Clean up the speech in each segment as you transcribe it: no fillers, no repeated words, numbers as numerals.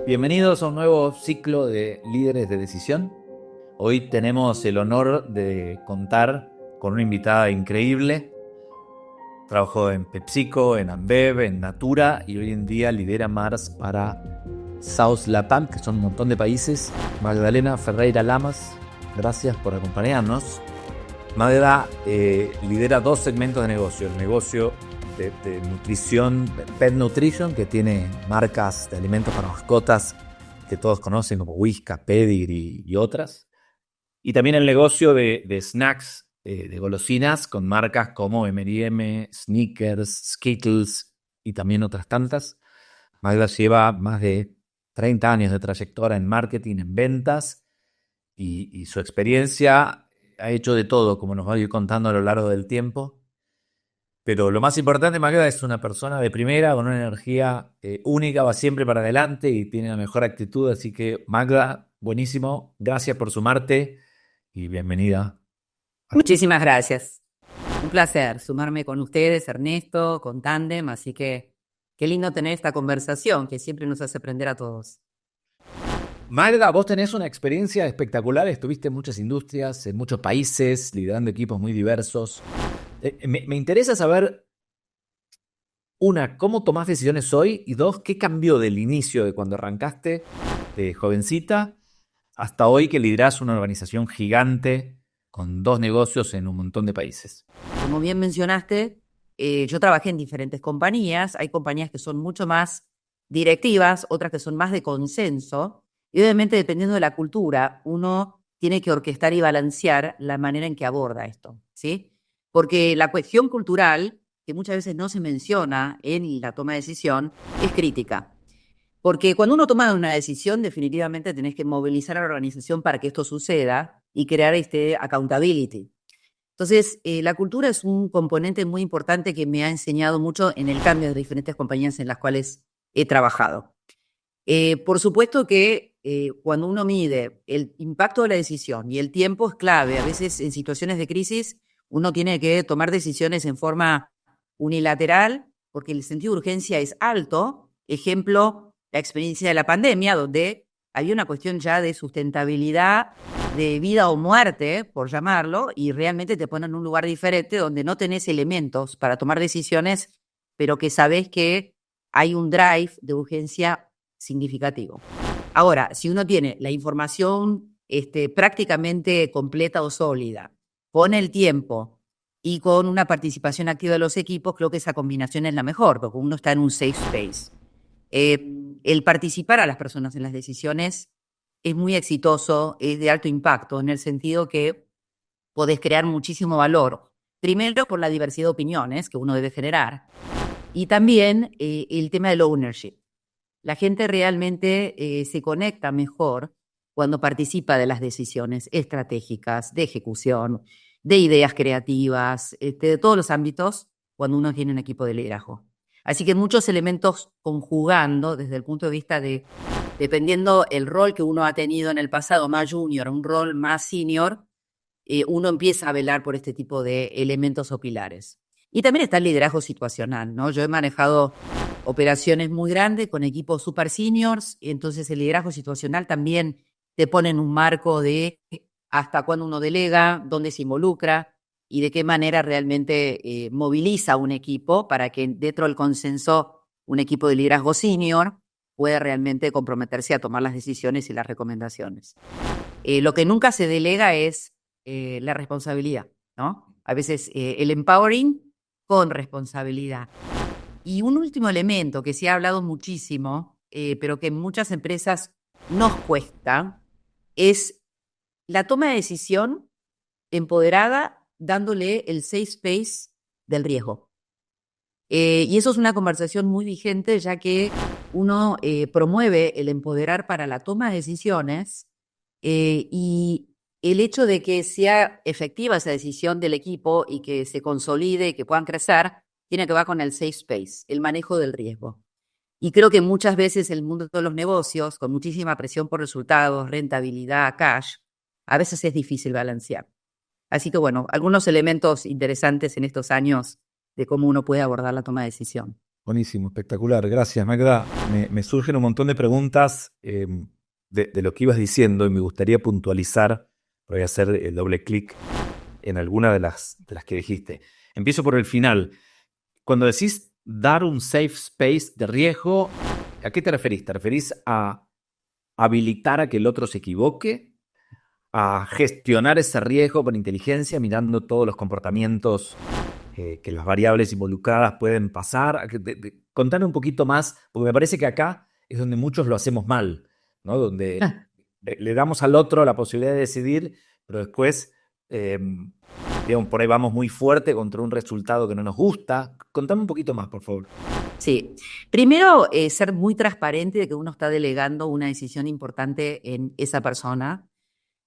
Bienvenidos a un nuevo ciclo de Líderes de Decisión. Hoy tenemos el honor de contar con una invitada increíble. Trabajó en PepsiCo, en Ambev, en Natura y hoy en día lidera Mars para South Latam, que son un montón de países. Magdalena Ferreira Lamas, gracias por acompañarnos. Magda lidera dos segmentos de negocio. El negocio de nutrición, Pet Nutrition, que tiene marcas de alimentos para mascotas que todos conocen como Whiskas, Pedigree y otras. Y también el negocio de snacks, de golosinas, con marcas como M&M, Snickers, Skittles y también otras tantas. Magda lleva más de 30 años de trayectoria en marketing, en ventas, y su experiencia ha hecho de todo, como nos va a ir contando a lo largo del tiempo. Pero lo más importante, Magda, es una persona de primera, con una energía única, va siempre para adelante y tiene la mejor actitud. Así que, Magda, buenísimo. Gracias por sumarte y bienvenida. Muchísimas gracias. Un placer sumarme con ustedes, Ernesto, con Tandem, así que qué lindo tener esta conversación que siempre nos hace aprender a todos. Magda, vos tenés una experiencia espectacular, estuviste en muchas industrias, en muchos países, liderando equipos muy diversos. Me interesa saber, una, ¿cómo tomás decisiones hoy? Y dos, ¿qué cambió del inicio de cuando arrancaste de jovencita hasta hoy que liderás una organización gigante con dos negocios en un montón de países? Como bien mencionaste, yo trabajé en diferentes compañías. Hay compañías que son mucho más directivas, otras que son más de consenso. Y obviamente, dependiendo de la cultura, uno tiene que orquestar y balancear la manera en que aborda esto, ¿sí? Porque la cuestión cultural, que muchas veces no se menciona en la toma de decisión, es crítica. Porque cuando uno toma una decisión, definitivamente tenés que movilizar a la organización para que esto suceda y crear este accountability. Entonces, la cultura es un componente muy importante que me ha enseñado mucho en el cambio de diferentes compañías en las cuales he trabajado. Por supuesto que cuando uno mide el impacto de la decisión y el tiempo es clave. A veces en situaciones de crisis uno tiene que tomar decisiones en forma unilateral porque el sentido de urgencia es alto. Ejemplo, la experiencia de la pandemia, donde había una cuestión ya de sustentabilidad, de vida o muerte, por llamarlo, y realmente te ponen en un lugar diferente donde no tenés elementos para tomar decisiones, pero que sabés que hay un drive de urgencia significativo. Ahora, si uno tiene la información prácticamente completa o sólida, con el tiempo y con una participación activa de los equipos, creo que esa combinación es la mejor, porque uno está en un safe space. El participar a las personas en las decisiones es muy exitoso, es de alto impacto, en el sentido que podés crear muchísimo valor. Primero, por la diversidad de opiniones que uno debe generar, y también el tema del ownership. La gente realmente se conecta mejor cuando participa de las decisiones estratégicas, de ejecución, de ideas creativas, de todos los ámbitos, cuando uno tiene un equipo de liderazgo. Así que muchos elementos conjugando desde el punto de vista de, dependiendo el rol que uno ha tenido en el pasado, más junior, un rol más senior, uno empieza a velar por este tipo de elementos o pilares. Y también está el liderazgo situacional, ¿no? Yo he manejado operaciones muy grandes con equipos super seniors, entonces el liderazgo situacional también te pone en un marco de hasta cuándo uno delega, dónde se involucra y de qué manera realmente moviliza un equipo para que dentro del consenso un equipo de liderazgo senior pueda realmente comprometerse a tomar las decisiones y las recomendaciones. Lo que nunca se delega es la responsabilidad, ¿no? A veces el empowering con responsabilidad. Y un último elemento que se ha hablado muchísimo, pero que en muchas empresas nos cuesta, es la toma de decisión empoderada dándole el safe space del riesgo. Y eso es una conversación muy vigente, ya que uno promueve el empoderar para la toma de decisiones y el hecho de que sea efectiva esa decisión del equipo y que se consolide y que puedan crecer, tiene que ver con el safe space, el manejo del riesgo. Y creo que muchas veces el mundo de los negocios, con muchísima presión por resultados, rentabilidad, cash, a veces es difícil balancear. Así que bueno, algunos elementos interesantes en estos años de cómo uno puede abordar la toma de decisión. Buenísimo, espectacular. Gracias, Magda. Me surgen un montón de preguntas de lo que ibas diciendo y me gustaría puntualizar. Voy a hacer el doble clic en alguna de las que dijiste. Empiezo por el final. Cuando decís dar un safe space de riesgo, ¿a qué te referís? ¿Te referís a habilitar a que el otro se equivoque? ¿A gestionar ese riesgo con inteligencia, mirando todos los comportamientos que las variables involucradas pueden pasar? Contame un poquito más, porque me parece que acá es donde muchos lo hacemos mal, ¿no? Donde le damos al otro la posibilidad de decidir, pero después, digamos, por ahí vamos muy fuerte contra un resultado que no nos gusta. Contame un poquito más, por favor. Sí, primero ser muy transparente de que uno está delegando una decisión importante en esa persona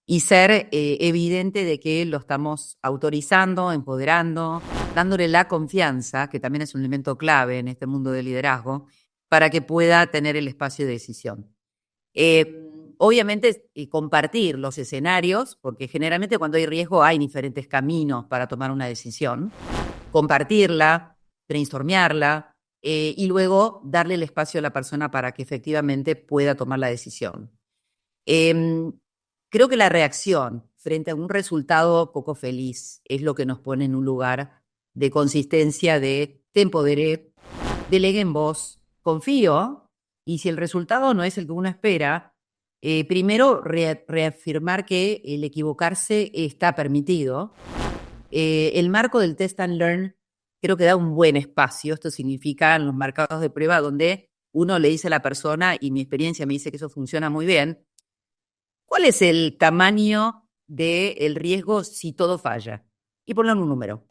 y ser evidente de que lo estamos autorizando, empoderando, dándole la confianza, que también es un elemento clave en este mundo del liderazgo, para que pueda tener el espacio de decisión. Obviamente, compartir los escenarios, porque generalmente cuando hay riesgo hay diferentes caminos para tomar una decisión, compartirla, brainstormearla, y luego darle el espacio a la persona para que efectivamente pueda tomar la decisión. Creo que la reacción frente a un resultado poco feliz es lo que nos pone en un lugar de consistencia de te empoderé, delegué en vos, confío, y si el resultado no es el que uno espera, primero reafirmar que el equivocarse está permitido. El marco del test and learn creo que da un buen espacio. Esto significa en los marcados de prueba donde uno le dice a la persona, y mi experiencia me dice que eso funciona muy bien, ¿cuál es el tamaño del riesgo si todo falla? Y ponlo en un número.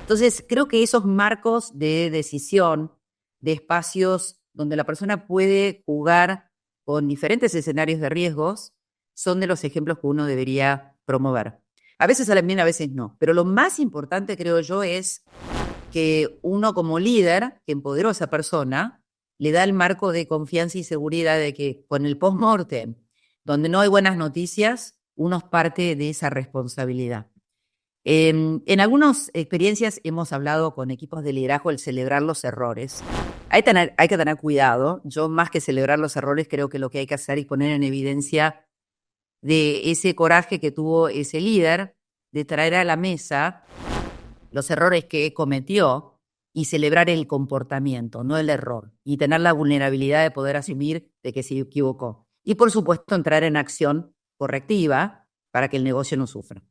Entonces, creo que esos marcos de decisión, de espacios donde la persona puede jugar con diferentes escenarios de riesgos, son de los ejemplos que uno debería promover. A veces salen bien, a veces no. Pero lo más importante, creo yo, es que uno como líder que empoderó a esa persona le da el marco de confianza y seguridad de que con el post-mortem, donde no hay buenas noticias, uno es parte de esa responsabilidad. En algunas experiencias hemos hablado con equipos de liderazgo el celebrar los errores. Hay que tener cuidado. Yo, más que celebrar los errores, creo que lo que hay que hacer es poner en evidencia de ese coraje que tuvo ese líder de traer a la mesa los errores que cometió y celebrar el comportamiento, no el error, y tener la vulnerabilidad de poder asumir de que se equivocó. Y por supuesto entrar en acción correctiva para que el negocio no sufra.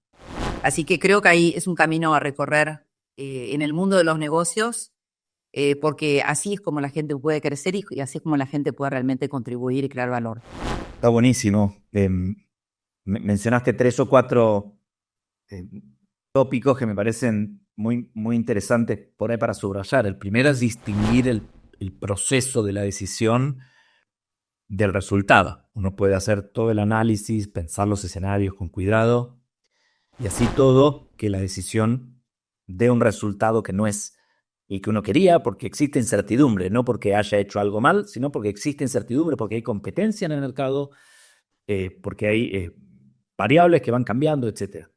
Así que creo que ahí es un camino a recorrer en el mundo de los negocios, porque así es como la gente puede crecer y así es como la gente puede realmente contribuir y crear valor. Está buenísimo. Mencionaste 3 o 4 tópicos que me parecen muy, muy interesantes por ahí para subrayar. El primero es distinguir el proceso de la decisión del resultado. Uno puede hacer todo el análisis, pensar los escenarios con cuidado y así todo que la decisión dé un resultado que no es el que uno quería, porque existe incertidumbre, no porque haya hecho algo mal, sino porque existe incertidumbre, porque hay competencia en el mercado, porque hay variables que van cambiando, etc.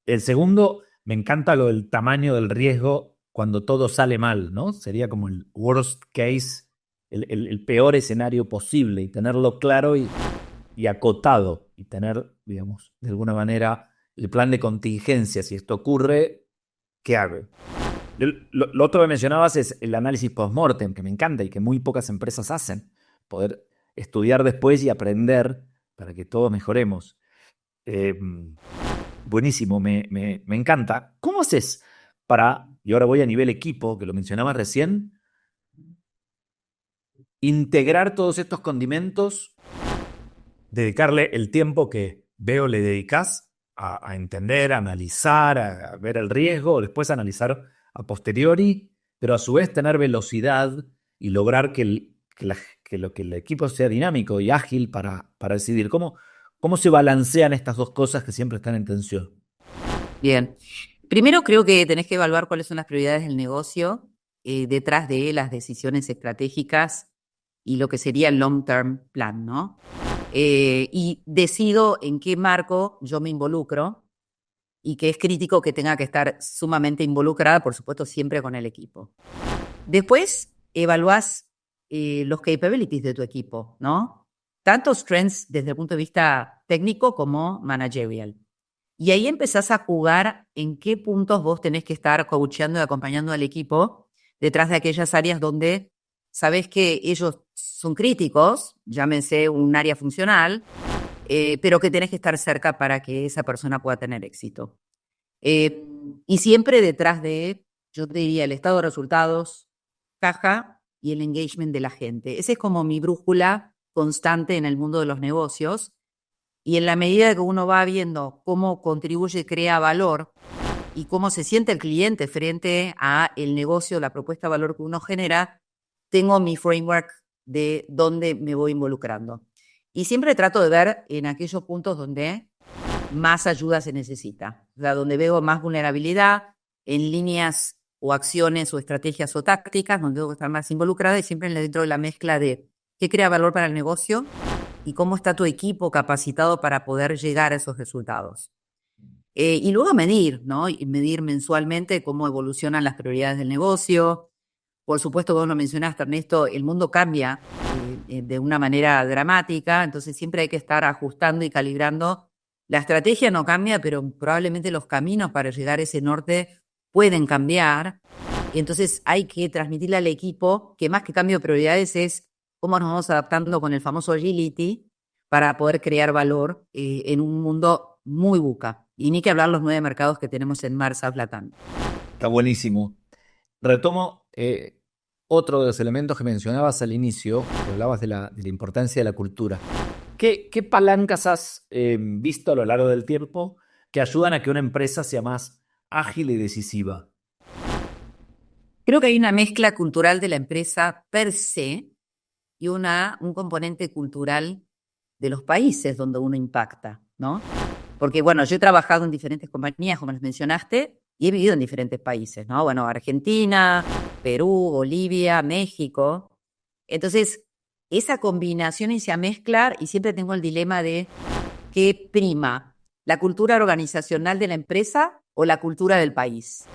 El segundo, me encanta lo del tamaño del riesgo cuando todo sale mal, ¿no? Sería como el worst case, el peor escenario posible, y tenerlo claro y acotado, y tener, digamos, de alguna manera el plan de contingencia. Si esto ocurre, ¿qué hago? Lo otro que mencionabas es el análisis post-mortem, que me encanta y que muy pocas empresas hacen. Poder estudiar después y aprender para que todos mejoremos. Buenísimo, me encanta. ¿Cómo haces para, y ahora voy a nivel equipo, que lo mencionabas recién, integrar todos estos condimentos, dedicarle el tiempo que veo le dedicas a entender, a analizar, a ver el riesgo, después analizar a posteriori, pero a su vez tener velocidad y lograr que el equipo sea dinámico y ágil para decidir? ¿Cómo se balancean estas dos cosas que siempre están en tensión? Bien. Primero creo que tenés que evaluar cuáles son las prioridades del negocio detrás de las decisiones estratégicas y lo que sería el long-term plan, ¿no? Y decido en qué marco yo me involucro y que es crítico que tenga que estar sumamente involucrada, por supuesto, siempre con el equipo. Después, evaluás los capabilities de tu equipo, ¿no? Tanto strengths desde el punto de vista técnico como managerial. Y ahí empezás a jugar en qué puntos vos tenés que estar coacheando y acompañando al equipo detrás de aquellas áreas donde sabés que ellos son críticos, llámense un área funcional, pero que tenés que estar cerca para que esa persona pueda tener éxito. Y siempre detrás de, yo te diría, el estado de resultados, caja y el engagement de la gente. Esa es como mi brújula constante en el mundo de los negocios. Y en la medida que uno va viendo cómo contribuye, crea valor y cómo se siente el cliente frente a el negocio, la propuesta de valor que uno genera, tengo mi framework de dónde me voy involucrando. Y siempre trato de ver en aquellos puntos donde más ayuda se necesita, o sea, donde veo más vulnerabilidad en líneas o acciones o estrategias o tácticas, donde tengo que estar más involucrada y siempre dentro de la mezcla de qué crea valor para el negocio y cómo está tu equipo capacitado para poder llegar a esos resultados. Y luego medir, ¿no? Y medir mensualmente cómo evolucionan las prioridades del negocio. Por supuesto, vos lo mencionaste, Ernesto, el mundo cambia de una manera dramática, entonces siempre hay que estar ajustando y calibrando. La estrategia no cambia, pero probablemente los caminos para llegar a ese norte pueden cambiar. Y entonces hay que transmitirle al equipo que más que cambio de prioridades es cómo nos vamos adaptando con el famoso agility para poder crear valor en un mundo muy buca. Y ni que hablar los 9 mercados que tenemos en Mars Latam. Está buenísimo. Retomo otro de los elementos que mencionabas al inicio, que hablabas de la importancia de la cultura. ¿Qué palancas has visto a lo largo del tiempo que ayudan a que una empresa sea más ágil y decisiva? Creo que hay una mezcla cultural de la empresa per se y un componente cultural de los países donde uno impacta, ¿no? Porque, bueno, yo he trabajado en diferentes compañías, como les mencionaste, y he vivido en diferentes países, ¿no? Bueno, Argentina, Perú, Bolivia, México. Entonces, esa combinación y esa mezcla, y siempre tengo el dilema de qué prima, la cultura organizacional de la empresa o la cultura del país.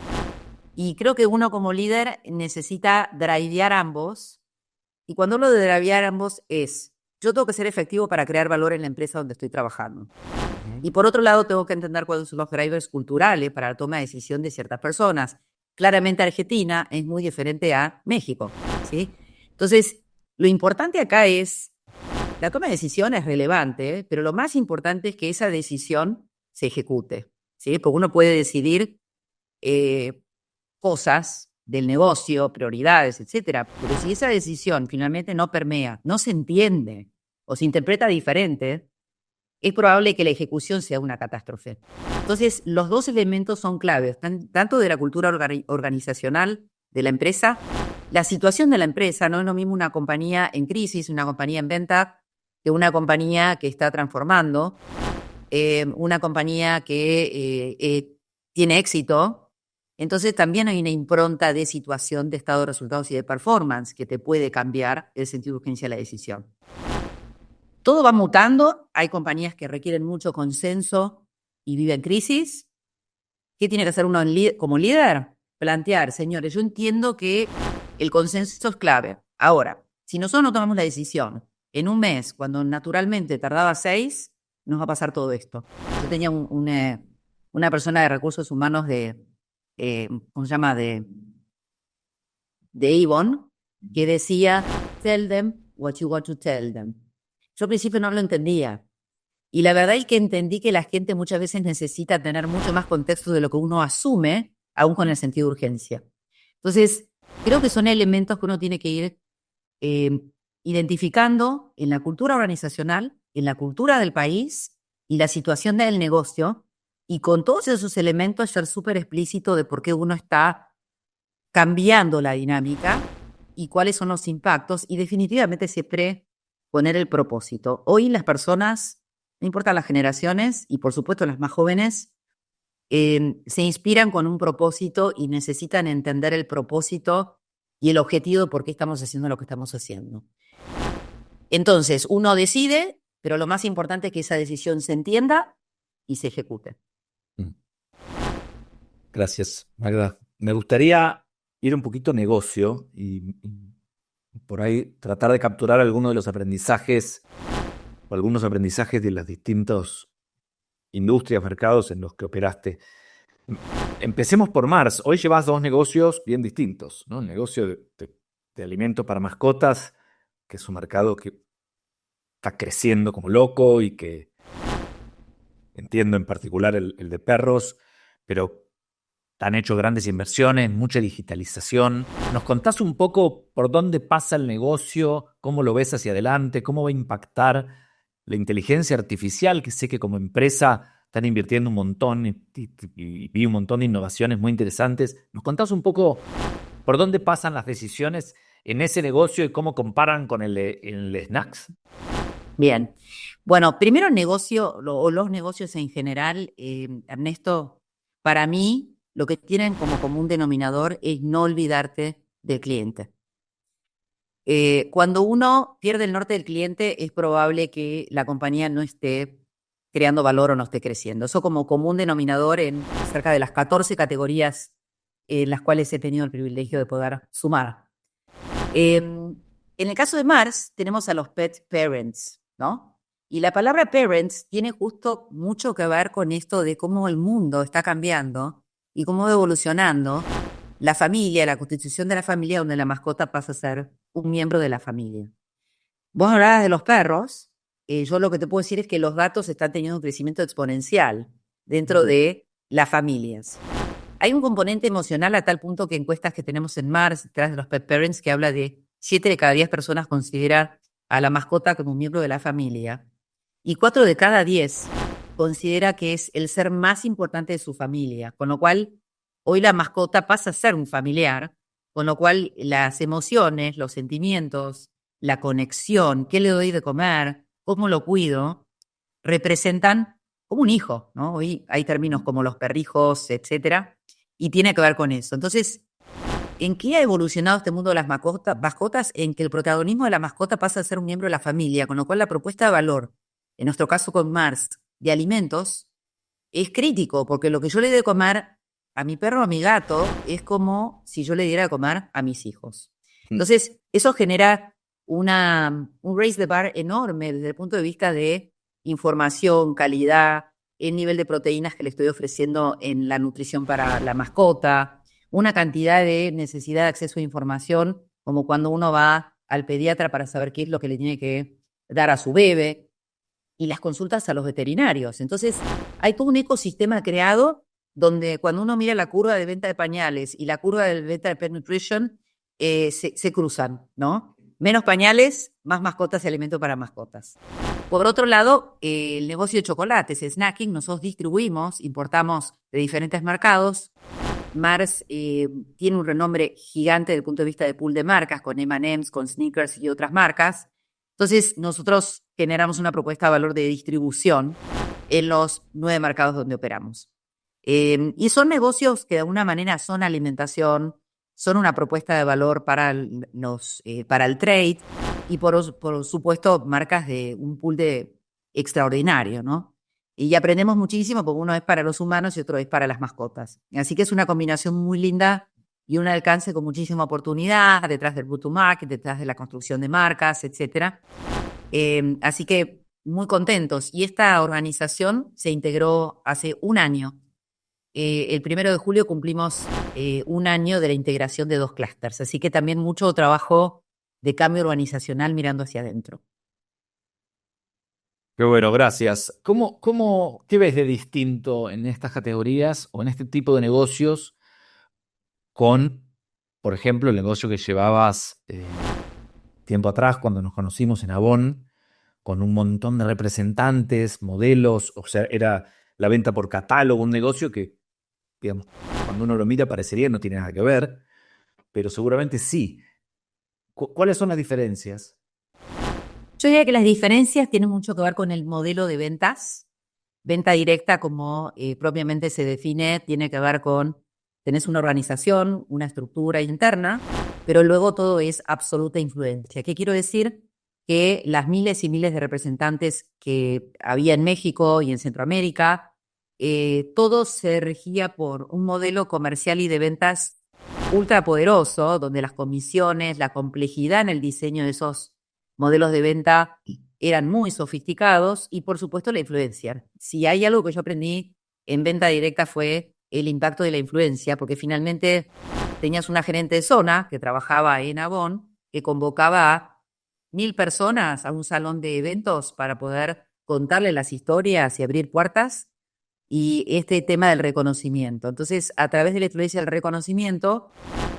Y creo que uno como líder necesita drivear ambos. Y cuando hablo de drivear ambos es, yo tengo que ser efectivo para crear valor en la empresa donde estoy trabajando. Y por otro lado, tengo que entender cuáles son los drivers culturales para la toma de decisión de ciertas personas. Claramente Argentina es muy diferente a México, ¿sí? Entonces, lo importante acá es, la toma de decisión es relevante, pero lo más importante es que esa decisión se ejecute, ¿sí? Porque uno puede decidir cosas del negocio, prioridades, etcétera, pero si esa decisión finalmente no permea, no se entiende o se interpreta diferente, es probable que la ejecución sea una catástrofe. Entonces, los dos elementos son claves, tanto de la cultura organizacional de la empresa, la situación de la empresa. No es lo mismo una compañía en crisis, una compañía en venta, que una compañía que está transformando, una compañía que tiene éxito. Entonces, también hay una impronta de situación, de estado de resultados y de performance que te puede cambiar el sentido de urgencia de la decisión. Todo va mutando, hay compañías que requieren mucho consenso y viven crisis. ¿Qué tiene que hacer uno como líder? Plantear, señores, yo entiendo que el consenso es clave. Ahora, si nosotros no tomamos la decisión en un mes, cuando naturalmente tardaba 6, nos va a pasar todo esto. Yo tenía una persona de recursos humanos ¿cómo se llama? De Avon, que decía, tell them what you want to tell them. Yo al principio no lo entendía. Y la verdad es que entendí que la gente muchas veces necesita tener mucho más contexto de lo que uno asume, aún con el sentido de urgencia. Entonces, creo que son elementos que uno tiene que ir identificando en la cultura organizacional, en la cultura del país y la situación del negocio, y con todos esos elementos ser súper explícito de por qué uno está cambiando la dinámica y cuáles son los impactos, y definitivamente siempre poner el propósito. Hoy las personas, no importa las generaciones y por supuesto las más jóvenes, se inspiran con un propósito y necesitan entender el propósito y el objetivo de por qué estamos haciendo lo que estamos haciendo. Entonces, uno decide, pero lo más importante es que esa decisión se entienda y se ejecute. Gracias, Magda. Me gustaría ir un poquito negocio y por ahí tratar de capturar algunos de los aprendizajes o algunos aprendizajes de las distintas industrias, mercados en los que operaste. Empecemos por Mars. Hoy llevas dos negocios bien distintos, ¿no? El negocio de alimento para mascotas, que es un mercado que está creciendo como loco y que entiendo en particular el de perros, pero han hecho grandes inversiones, mucha digitalización. ¿Nos contás un poco por dónde pasa el negocio, cómo lo ves hacia adelante, cómo va a impactar la inteligencia artificial, que sé que como empresa están invirtiendo un montón y vi un montón de innovaciones muy interesantes? ¿Nos contás un poco por dónde pasan las decisiones en ese negocio y cómo comparan con el snacks? Bien. Bueno, primero el negocio o los negocios en general, Ernesto, para mí lo que tienen como común denominador es no olvidarte del cliente. Cuando uno pierde el norte del cliente, es probable que la compañía no esté creando valor o no esté creciendo. Eso como común denominador en cerca de las 14 categorías en las cuales he tenido el privilegio de poder sumar. En el caso de Mars, tenemos a los pet parents, ¿no? Y la palabra parents tiene justo mucho que ver con esto de cómo el mundo está cambiando y cómo va evolucionando la familia, la constitución de la familia, donde la mascota pasa a ser un miembro de la familia. Vos hablabas de los perros. Yo lo que te puedo decir es que los gatos están teniendo un crecimiento exponencial dentro de las familias. Hay un componente emocional a tal punto que encuestas que tenemos en Mars, detrás de los pet parents, que habla de 7 de cada 10 personas consideran a la mascota como un miembro de la familia. Y 4 de cada 10 considera que es el ser más importante de su familia, con lo cual hoy la mascota pasa a ser un familiar, con lo cual las emociones, los sentimientos, la conexión, qué le doy de comer, cómo lo cuido, representan como un hijo, ¿no? Hoy hay términos como los perrijos, etcétera, y tiene que ver con eso. Entonces, ¿en qué ha evolucionado este mundo de las mascotas? En que el protagonismo de la mascota pasa a ser un miembro de la familia, con lo cual la propuesta de valor, en nuestro caso con Mars, de alimentos, es crítico, porque lo que yo le doy de comer a mi perro o a mi gato es como si yo le diera de comer a mis hijos. Entonces, eso genera un raise the bar enorme desde el punto de vista de información, calidad, el nivel de proteínas que le estoy ofreciendo en la nutrición para la mascota, una cantidad de necesidad de acceso a información, como cuando uno va al pediatra para saber qué es lo que le tiene que dar a su bebé, y las consultas a los veterinarios. Entonces, hay todo un ecosistema creado donde cuando uno mira la curva de venta de pañales y la curva de venta de pet nutrition, se cruzan, ¿no? Menos pañales, más mascotas y alimento para mascotas. Por otro lado, el negocio de chocolates, snacking, nosotros distribuimos, importamos de diferentes mercados. Mars tiene un renombre gigante desde el punto de vista de pool de marcas, con M&M's, con Snickers y otras marcas. Entonces, nosotros generamos una propuesta de valor de distribución en los 9 mercados donde operamos. Y son negocios que de alguna manera son alimentación, son una propuesta de valor para el trade y por supuesto marcas de un pool de extraordinario, ¿no? Y aprendemos muchísimo porque uno es para los humanos y otro es para las mascotas. Así que es una combinación muy linda y un alcance con muchísima oportunidad detrás del go-to-market, detrás de la construcción de marcas, etcétera. Así que muy contentos. Y esta organización se integró hace un año. El 1 de julio cumplimos un año de la integración de 2 clústeres. Así que también mucho trabajo de cambio organizacional mirando hacia adentro. Qué bueno, gracias. ¿Qué ves de distinto en estas categorías o en este tipo de negocios con, por ejemplo, el negocio que llevabas tiempo atrás cuando nos conocimos en Avon, con un montón de representantes, modelos? O sea, era la venta por catálogo, un negocio que, digamos, cuando uno lo mira parecería no tiene nada que ver, pero seguramente sí. ¿Cuáles son las diferencias? Yo diría que las diferencias tienen mucho que ver con el modelo de ventas. Venta directa, como propiamente se define, tiene que ver con, tenés una organización, una estructura interna, pero luego todo es absoluta influencia. ¿Qué quiero decir? Que las miles y miles de representantes que había en México y en Centroamérica, todo se regía por un modelo comercial y de ventas ultra poderoso, donde las comisiones, la complejidad en el diseño de esos modelos de venta eran muy sofisticados y, por supuesto, la influencia. Si hay algo que yo aprendí en venta directa fue el impacto de la influencia, porque finalmente tenías una gerente de zona que trabajaba en Avon, que convocaba a 1.000 personas a un salón de eventos para poder contarle las historias y abrir puertas, y este tema del reconocimiento. Entonces, a través de la influencia del reconocimiento,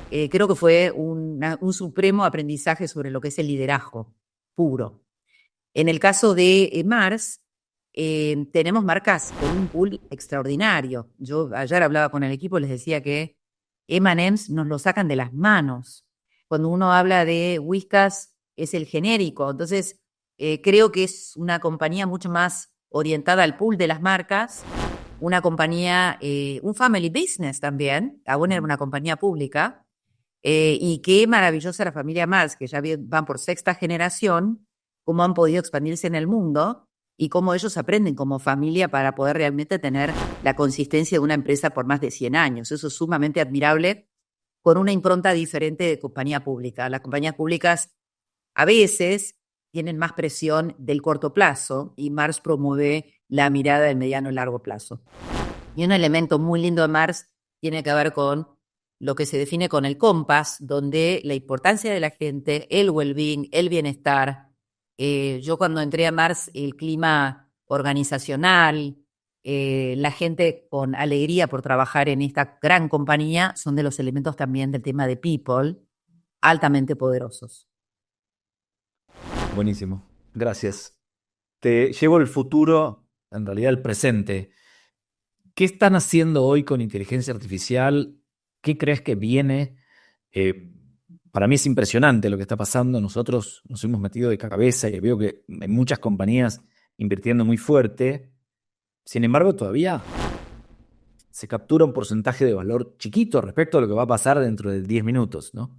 creo que fue un supremo aprendizaje sobre lo que es el liderazgo puro. En el caso de Mars, tenemos marcas con un pool extraordinario. Yo ayer hablaba con el equipo y les decía que M&M's nos lo sacan de las manos. Cuando uno habla de Whiskas, es el genérico. Entonces, creo que es una compañía mucho más orientada al pool de las marcas, una compañía, un family business también. Avon era una compañía pública. Y qué maravillosa la familia Mars, que ya van por sexta generación, cómo han podido expandirse en el mundo y cómo ellos aprenden como familia para poder realmente tener la consistencia de una empresa por más de 100 años. Eso es sumamente admirable, con una impronta diferente de compañía pública. Las compañías públicas a veces tienen más presión del corto plazo y Mars promueve la mirada del mediano y largo plazo. Y un elemento muy lindo de Mars tiene que ver con lo que se define con el Compass, donde la importancia de la gente, el well-being, el bienestar. Yo cuando entré a Mars, el clima organizacional, la gente con alegría por trabajar en esta gran compañía, son de los elementos también del tema de people, altamente poderosos. Buenísimo, gracias. Te llevo el futuro, en realidad el presente. ¿Qué están haciendo hoy con inteligencia artificial? ¿Qué crees que viene? Para mí es impresionante lo que está pasando. Nosotros nos hemos metido de cabeza y veo que hay muchas compañías invirtiendo muy fuerte. Sin embargo, todavía se captura un porcentaje de valor chiquito respecto a lo que va a pasar dentro de 10 minutos, ¿no?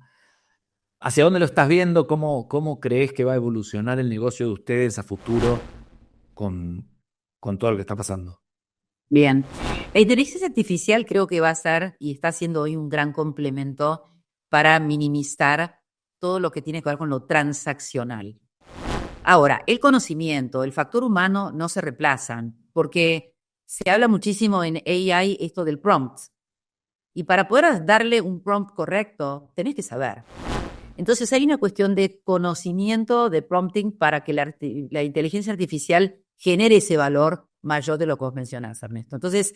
¿Hacia dónde lo estás viendo? ¿Cómo crees que va a evolucionar el negocio de ustedes a futuro con, con todo lo que está pasando? Bien. La inteligencia artificial creo que va a ser y está siendo hoy un gran complemento para minimizar todo lo que tiene que ver con lo transaccional. Ahora, el conocimiento, el factor humano no se reemplazan, porque se habla muchísimo en AI esto del prompt. Y para poder darle un prompt correcto, tenés que saber. Entonces hay una cuestión de conocimiento, de prompting, para que la inteligencia artificial genere ese valor mayor de lo que vos mencionás, Ernesto. Entonces,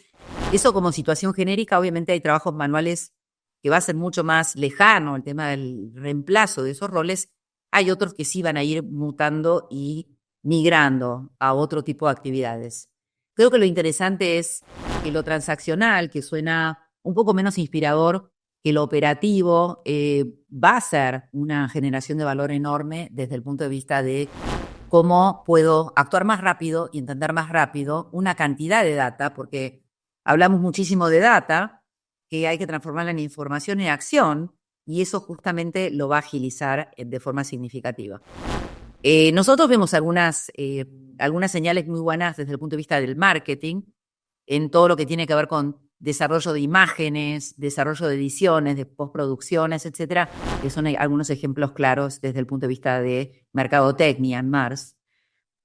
eso como situación genérica, obviamente hay trabajos manuales que va a ser mucho más lejano el tema del reemplazo de esos roles. Hay otros que sí van a ir mutando y migrando a otro tipo de actividades. Creo que lo interesante es que lo transaccional, que suena un poco menos inspirador que lo operativo, va a ser una generación de valor enorme desde el punto de vista de cómo puedo actuar más rápido y entender más rápido una cantidad de data, porque hablamos muchísimo de data, que hay que transformarla en información y acción, y eso justamente lo va a agilizar de forma significativa. Nosotros vemos algunas señales muy buenas desde el punto de vista del marketing, en todo lo que tiene que ver con desarrollo de imágenes, desarrollo de ediciones, de postproducciones, etcétera, que son algunos ejemplos claros desde el punto de vista de mercadotecnia en Mars.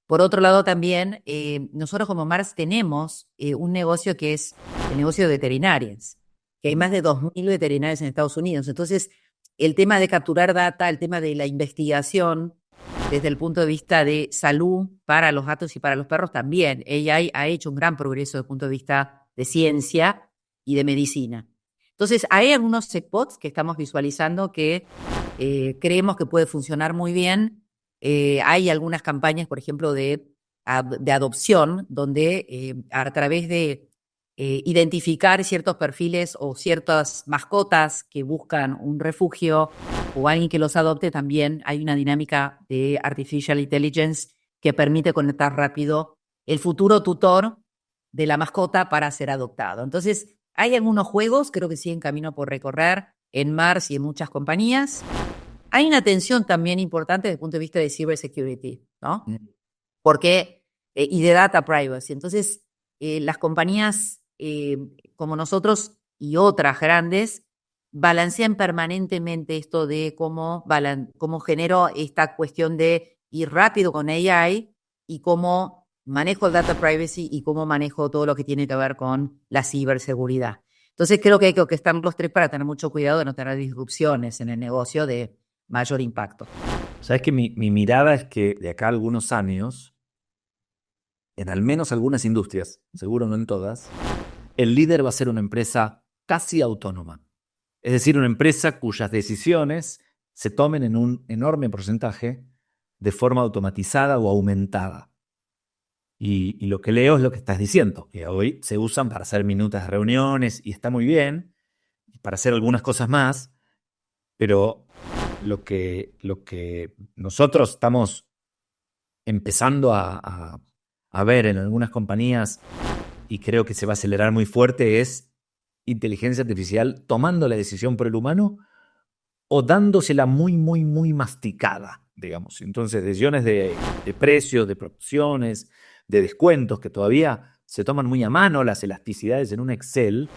Por otro lado, también, nosotros como Mars tenemos un negocio que es el negocio de veterinarias, que hay más de 2.000 veterinarios en Estados Unidos. Entonces, el tema de capturar data, el tema de la investigación, desde el punto de vista de salud para los gatos y para los perros también. AI ha hecho un gran progreso desde el punto de vista de ciencia y de medicina. Entonces, hay algunos spots que estamos visualizando que creemos que puede funcionar muy bien. Hay algunas campañas, por ejemplo, de adopción, donde a través de identificar ciertos perfiles o ciertas mascotas que buscan un refugio o alguien que los adopte, también hay una dinámica de artificial intelligence que permite conectar rápido el futuro tutor de la mascota para ser adoptado. Entonces, hay algunos juegos, creo que siguen camino por recorrer en Mars y en muchas compañías. Hay una atención también importante desde el punto de vista de cybersecurity, ¿no? Porque, y de data privacy. Entonces, las compañías como nosotros y otras grandes balancean permanentemente esto de cómo genero esta cuestión de ir rápido con AI y cómo manejo el data privacy y cómo manejo todo lo que tiene que ver con la ciberseguridad. Entonces creo que hay que orquestar los tres para tener mucho cuidado de no tener disrupciones en el negocio de mayor impacto. Sabes que mi mirada es que de acá a algunos años, en al menos algunas industrias, seguro no en todas, el líder va a ser una empresa casi autónoma. Es decir, una empresa cuyas decisiones se tomen en un enorme porcentaje de forma automatizada o aumentada. Y lo que leo es lo que estás diciendo, que hoy se usan para hacer minutas de reuniones y está muy bien, para hacer algunas cosas más, pero lo que nosotros estamos empezando a ver en algunas compañías, y creo que se va a acelerar muy fuerte, es inteligencia artificial tomando la decisión por el humano o dándosela muy, muy, muy masticada, digamos. Entonces, decisiones de precios, de promociones, de descuentos que todavía se toman muy a mano, las elasticidades en un Excel,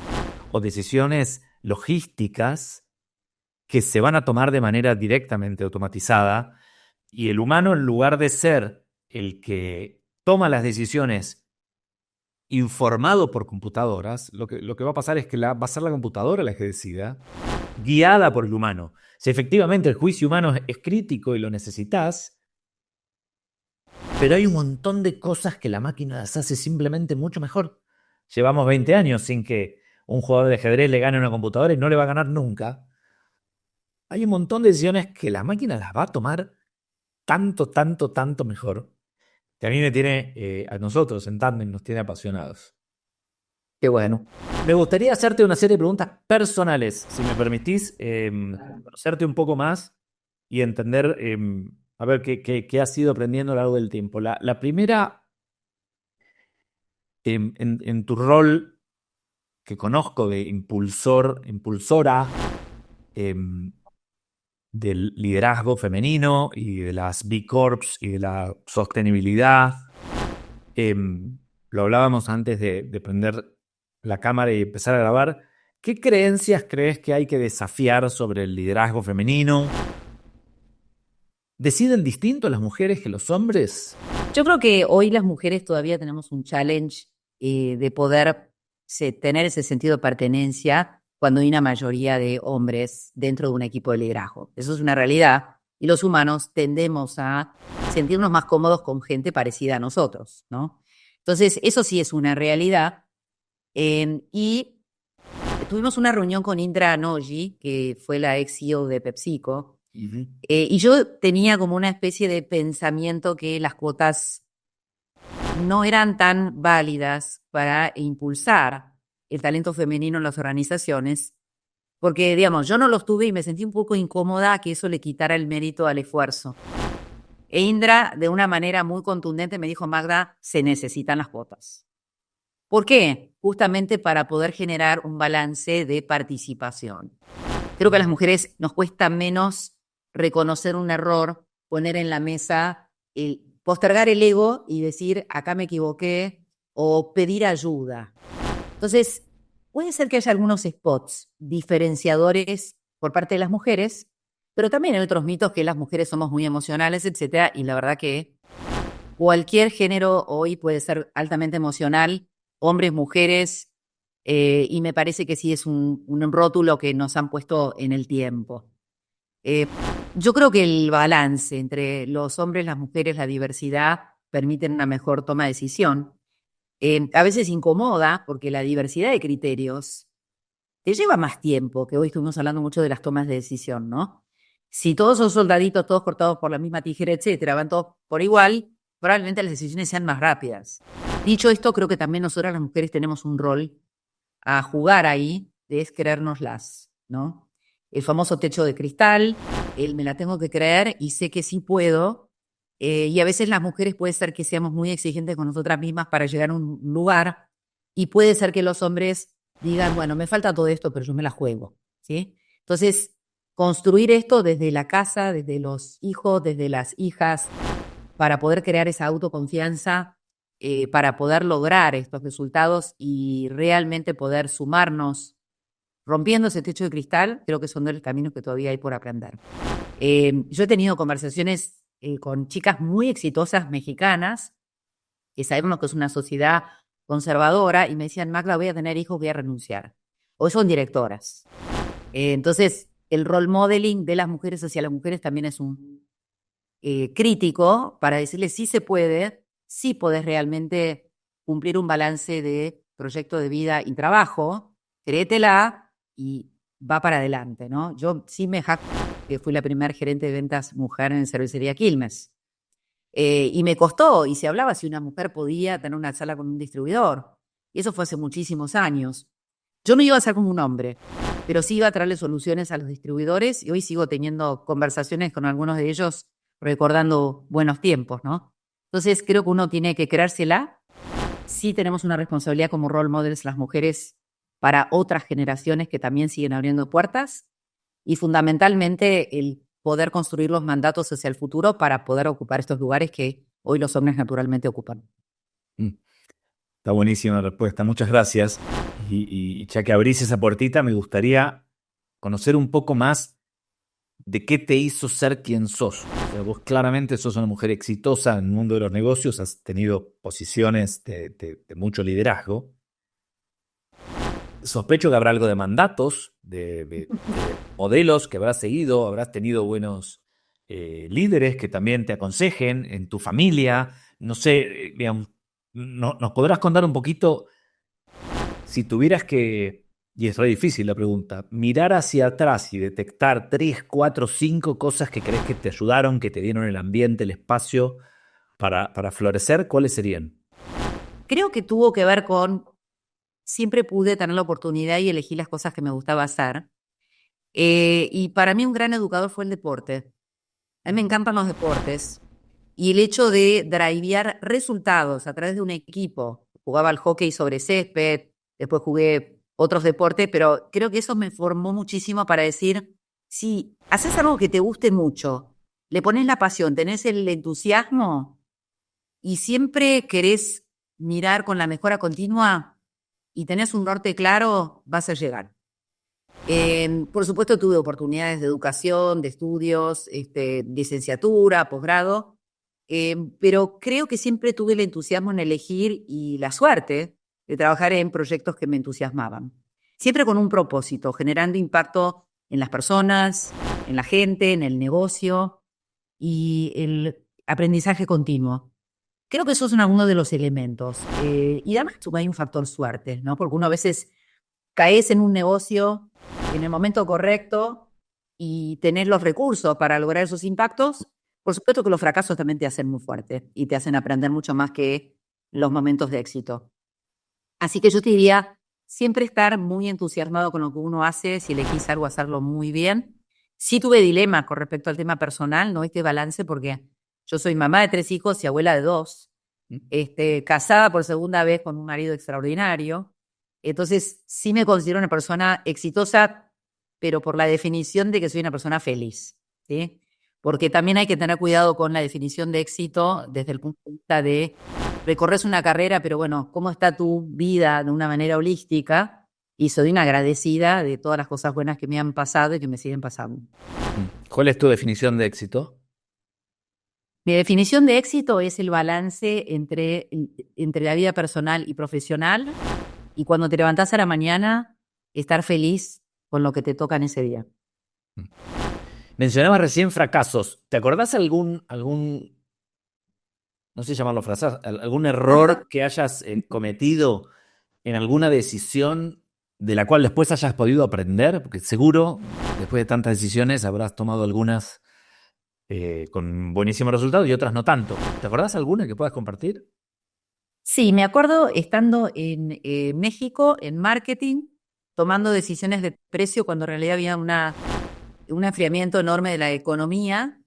o decisiones logísticas que se van a tomar de manera directamente automatizada, y el humano, en lugar de ser el que toma las decisiones informado por computadoras, lo que va a pasar es que va a ser la computadora la que decida, guiada por el humano. Si efectivamente el juicio humano es crítico y lo necesitas, pero hay un montón de cosas que la máquina las hace simplemente mucho mejor. Llevamos 20 años sin que un jugador de ajedrez le gane a una computadora y no le va a ganar nunca. Hay un montón de decisiones que la máquina las va a tomar tanto mejor, que a mí me tiene, a nosotros en Tandem nos tiene apasionados. Qué bueno. Me gustaría hacerte una serie de preguntas personales, si me permitís, conocerte un poco más y entender, a ver qué has ido aprendiendo a lo largo del tiempo. La primera, en tu rol que conozco de impulsora del liderazgo femenino y de las B Corps y de la sostenibilidad. Lo hablábamos antes de prender la cámara y empezar a grabar. ¿Qué creencias crees que hay que desafiar sobre el liderazgo femenino? ¿Deciden distinto las mujeres que los hombres? Yo creo que hoy las mujeres todavía tenemos un challenge de poder tener ese sentido de pertenencia cuando hay una mayoría de hombres dentro de un equipo de liderazgo. Eso es una realidad y los humanos tendemos a sentirnos más cómodos con gente parecida a nosotros, ¿no? Entonces, eso sí es una realidad. Y tuvimos una reunión con Indra Nooyi, que fue la ex CEO de PepsiCo, y yo tenía como una especie de pensamiento que las cuotas no eran tan válidas para impulsar el talento femenino en las organizaciones, porque, digamos, yo no los tuve y me sentí un poco incómoda que eso le quitara el mérito al esfuerzo. E Indra, de una manera muy contundente, me dijo: Magda, se necesitan las cuotas. ¿Por qué? Justamente para poder generar un balance de participación. Creo que a las mujeres nos cuesta menos reconocer un error, poner en la mesa, postergar el ego y decir, acá me equivoqué, o pedir ayuda. Entonces, puede ser que haya algunos spots diferenciadores por parte de las mujeres, pero también hay otros mitos que las mujeres somos muy emocionales, etcétera, y la verdad que cualquier género hoy puede ser altamente emocional, hombres, mujeres, y me parece que sí es un rótulo que nos han puesto en el tiempo. Yo creo que el balance entre los hombres, las mujeres, la diversidad permiten una mejor toma de decisión. A veces incomoda porque la diversidad de criterios te lleva más tiempo, que hoy estuvimos hablando mucho de las tomas de decisión, ¿no? Si todos son soldaditos, todos cortados por la misma tijera, etcétera, van todos por igual, probablemente las decisiones sean más rápidas. Dicho esto, creo que también nosotras las mujeres tenemos un rol a jugar ahí, de es creérnoslas, ¿no? El famoso techo de cristal, me la tengo que creer y sé que sí puedo. Y a veces las mujeres puede ser que seamos muy exigentes con nosotras mismas para llegar a un lugar y puede ser que los hombres digan, bueno, me falta todo esto, pero yo me la juego, ¿sí? Entonces, construir esto desde la casa, desde los hijos, desde las hijas, para poder crear esa autoconfianza, para poder lograr estos resultados y realmente poder sumarnos rompiendo ese techo de cristal, creo que son de los caminos que todavía hay por aprender. Yo he tenido conversaciones con chicas muy exitosas mexicanas, que sabemos que es una sociedad conservadora, y me decían, Magda, voy a tener hijos, voy a renunciar. Hoy son directoras. Entonces, el role modeling de las mujeres hacia las mujeres también es un crítico para decirles sí se puede, sí podés realmente cumplir un balance de proyecto de vida y trabajo, créetela y va para adelante, ¿no? Yo sí me jacto que fui la primera gerente de ventas mujer en cervecería Quilmes. Y me costó, y se hablaba si una mujer podía tener una charla con un distribuidor. Y eso fue hace muchísimos años. Yo no iba a ser como un hombre, pero sí iba a traerle soluciones a los distribuidores, y hoy sigo teniendo conversaciones con algunos de ellos recordando buenos tiempos, ¿no? Entonces creo que uno tiene que creérsela. Sí tenemos una responsabilidad como role models las mujeres para otras generaciones que también siguen abriendo puertas, y fundamentalmente el poder construir los mandatos hacia el futuro para poder ocupar estos lugares que hoy los hombres naturalmente ocupan. Está buenísima la respuesta, muchas gracias. Y ya que abrís esa puertita, me gustaría conocer un poco más de qué te hizo ser quien sos. O sea, vos claramente sos una mujer exitosa en el mundo de los negocios, has tenido posiciones de mucho liderazgo. Sospecho que habrá algo de mandatos, de modelos que habrás seguido, habrás tenido buenos líderes que también te aconsejen en tu familia. No sé, digamos, ¿nos podrás contar un poquito si tuvieras que, y es re difícil la pregunta, mirar hacia atrás y detectar 3, 4, 5 cosas que crees que te ayudaron, que te dieron el ambiente, el espacio para florecer, ¿cuáles serían? Creo que tuvo que ver con, siempre pude tener la oportunidad y elegir las cosas que me gustaba hacer. Y para mí un gran educador fue el deporte. A mí me encantan los deportes. Y el hecho de drivear resultados a través de un equipo. Jugaba al hockey sobre césped, después jugué otros deportes, pero creo que eso me formó muchísimo para decir, si haces algo que te guste mucho, le pones la pasión, tenés el entusiasmo y siempre querés mirar con la mejora continua y tenés un norte claro, vas a llegar. Por supuesto, tuve oportunidades de educación, de estudios, licenciatura, posgrado, pero creo que siempre tuve el entusiasmo en elegir y la suerte de trabajar en proyectos que me entusiasmaban. Siempre con un propósito, generando impacto en las personas, en la gente, en el negocio y el aprendizaje continuo. Creo que esos son algunos de los elementos. Y además hay un factor suerte, ¿no? Porque uno a veces caes en un negocio en el momento correcto y tenés los recursos para lograr esos impactos. Por supuesto que los fracasos también te hacen muy fuerte y te hacen aprender mucho más que los momentos de éxito. Así que yo te diría, siempre estar muy entusiasmado con lo que uno hace, si elegís algo, hacerlo muy bien. Sí tuve dilemas con respecto al tema personal, ¿no? Este balance, porque yo soy mamá de 3 hijos y abuela de 2, casada por segunda vez con un marido extraordinario. Entonces, sí me considero una persona exitosa, pero por la definición de que soy una persona feliz, ¿sí? Porque también hay que tener cuidado con la definición de éxito desde el punto de vista de recorres una carrera, pero bueno, ¿cómo está tu vida de una manera holística? Y soy una agradecida de todas las cosas buenas que me han pasado y que me siguen pasando. ¿Cuál es tu definición de éxito? Mi definición de éxito es el balance entre la vida personal y profesional, y cuando te levantás a la mañana, estar feliz con lo que te toca en ese día. Mencionabas recién fracasos. ¿Te acordás algún no sé llamarlo fracaso, algún error que hayas cometido en alguna decisión de la cual después hayas podido aprender? Porque seguro, después de tantas decisiones, habrás tomado algunas con buenísimos resultados y otras no tanto. ¿Te acordás alguna que puedas compartir? Sí, me acuerdo estando en México, en marketing, tomando decisiones de precio cuando en realidad había un enfriamiento enorme de la economía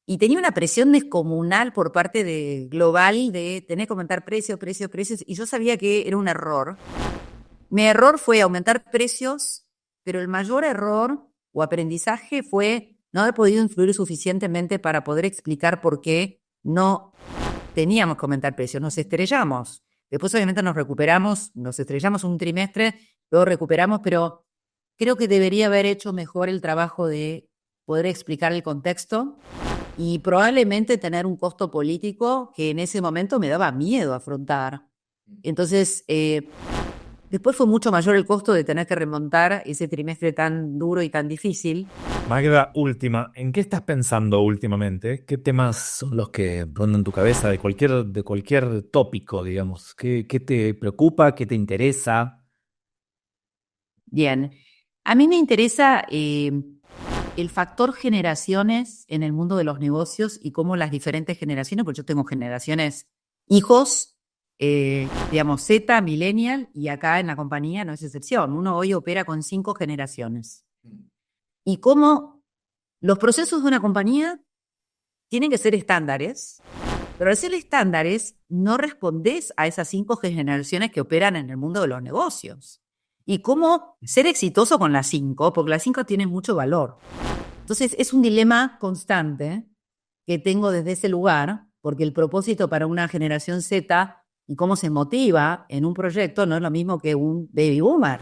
y tenía una presión descomunal por parte de global de tener que aumentar precios, y yo sabía que era un error. Mi error fue aumentar precios, pero el mayor error o aprendizaje fue no haber podido influir suficientemente para poder explicar por qué no teníamos que aumentar precios. Nos estrellamos. Después obviamente nos recuperamos, nos estrellamos un trimestre, luego recuperamos, pero creo que debería haber hecho mejor el trabajo de poder explicar el contexto y probablemente tener un costo político que en ese momento me daba miedo afrontar. Entonces, después fue mucho mayor el costo de tener que remontar ese trimestre tan duro y tan difícil. Magda, última, ¿en qué estás pensando últimamente? ¿Qué temas son los que rondan tu cabeza de cualquier tópico, digamos? ¿Qué te preocupa? ¿Qué te interesa? Bien, a mí me interesa el factor generaciones en el mundo de los negocios y cómo las diferentes generaciones, porque yo tengo generaciones hijos, digamos Z, millennial, y acá en la compañía no es excepción. Uno hoy opera con 5 generaciones. Y cómo los procesos de una compañía tienen que ser estándares, pero al ser estándares no respondes a esas 5 generaciones que operan en el mundo de los negocios. Y cómo ser exitoso con las 5, porque las 5 tienen mucho valor. Entonces es un dilema constante que tengo desde ese lugar, porque el propósito para una generación Z y cómo se motiva en un proyecto no es lo mismo que un baby boomer.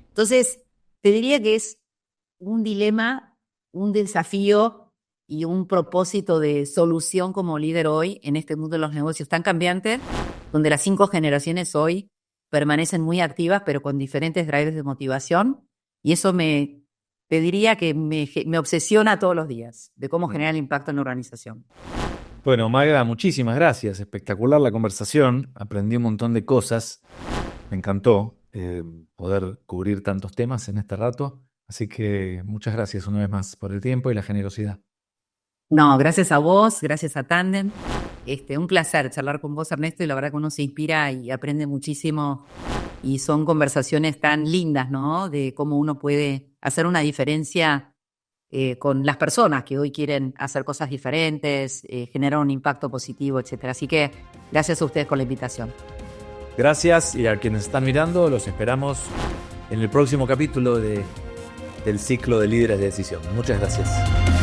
Entonces, te diría que es un dilema, un desafío y un propósito de solución como líder hoy en este mundo de los negocios tan cambiante, donde las 5 generaciones hoy permanecen muy activas, pero con diferentes drivers de motivación. Y eso te diría que me obsesiona todos los días, de cómo generar impacto en la organización. Bueno, Magda, muchísimas gracias. Espectacular la conversación. Aprendí un montón de cosas. Me encantó poder cubrir tantos temas en este rato. Así que muchas gracias una vez más por el tiempo y la generosidad. No, gracias a vos, gracias a Tandem. Un placer charlar con vos, Ernesto, y la verdad que uno se inspira y aprende muchísimo. Y son conversaciones tan lindas, ¿no? De cómo uno puede hacer una diferencia con las personas que hoy quieren hacer cosas diferentes, generar un impacto positivo, etcétera. Así que gracias a ustedes por la invitación. Gracias, y a quienes están mirando, los esperamos en el próximo capítulo del ciclo de líderes de decisión. Muchas gracias.